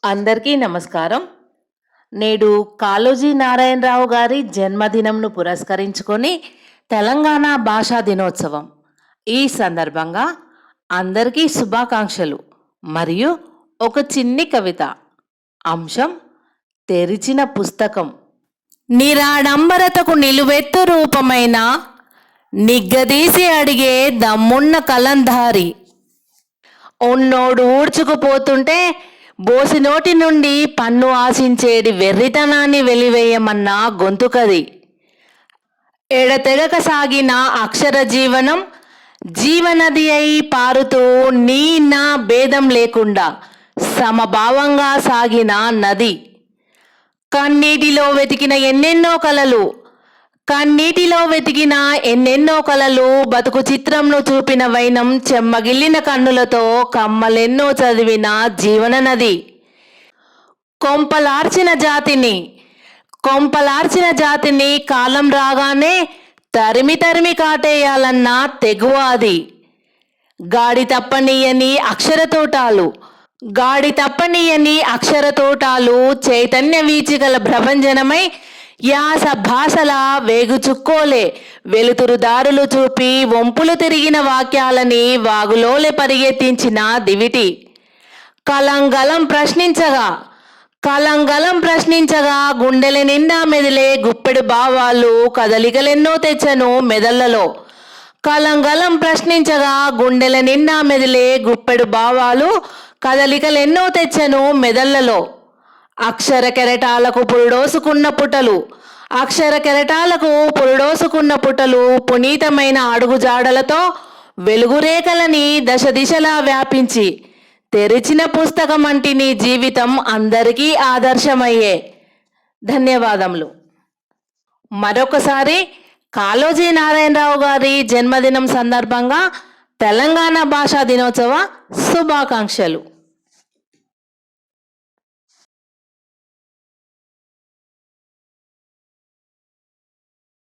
అందరికీ నమస్కారం. నేడు కాళోజీ నారాయణరావు గారి జన్మదినంను పురస్కరించుకొని తెలంగాణ భాషా దినోత్సవం. ఈ సందర్భంగా అందరికీ శుభాకాంక్షలు మరియు ఒక చిన్ని కవిత. అంశం తెరిచిన పుస్తకం. నిరాడంబరతకు నిలువెత్తు రూపమైన నిగ్గదీసి అడిగే దమ్మున్న కలంధారి. ఉన్నోడు ఊడ్చుకుపోతుంటే బోసి నోటి నుండి పన్ను ఆశించేది వెర్రితనాన్ని వెలివేయమన్న గొంతుకది. ఎడతెగక సాగిన అక్షర జీవనం జీవనది అయి పారుతూ నీ నా భేదం లేకుండా సమభావంగా సాగిన నది. కన్నీటిలో వెతికిన ఎన్నెన్నో కలలు బతుకు చిత్రంను చూపిన వైనం చెమ్మగిల్లిన కన్నులతో కమ్మలెన్నో చదివిన జీవన నది. కొంపలార్చిన జాతిని కాలం రాగానే తరిమి తరిమి కాటేయాలన్న తెగువ అది. గాడి తప్పనీయని అక్షరతోటాలు చైతన్య వీచికల ప్రభంజనమై యాస భాషల వేగుచుక్కోలే వెలుతురు దారులు చూపి వంపులు తిరిగిన వాక్యాలని వాగులోలే పరిగెత్తించిన దివిటి. కలంగలం ప్రశ్నించగా గుండెల నిండా మెదిలే గుప్పెడు భావాలు కదలికలెన్నో తెచ్చను మెదళ్లలో. అక్షర కెరటాలకు పురుడోసుకున్న పుటలు పునీతమైన అడుగుజాడలతో వెలుగురేఖలని దశ దిశలా వ్యాపించి తెరిచిన పుస్తకం అంటి నీ జీవితం అందరికీ ఆదర్శమయ్యే. ధన్యవాదములు. మరొకసారి కాళోజీ నారాయణరావు గారి జన్మదినం సందర్భంగా తెలంగాణ భాషా దినోత్సవ శుభాకాంక్షలు.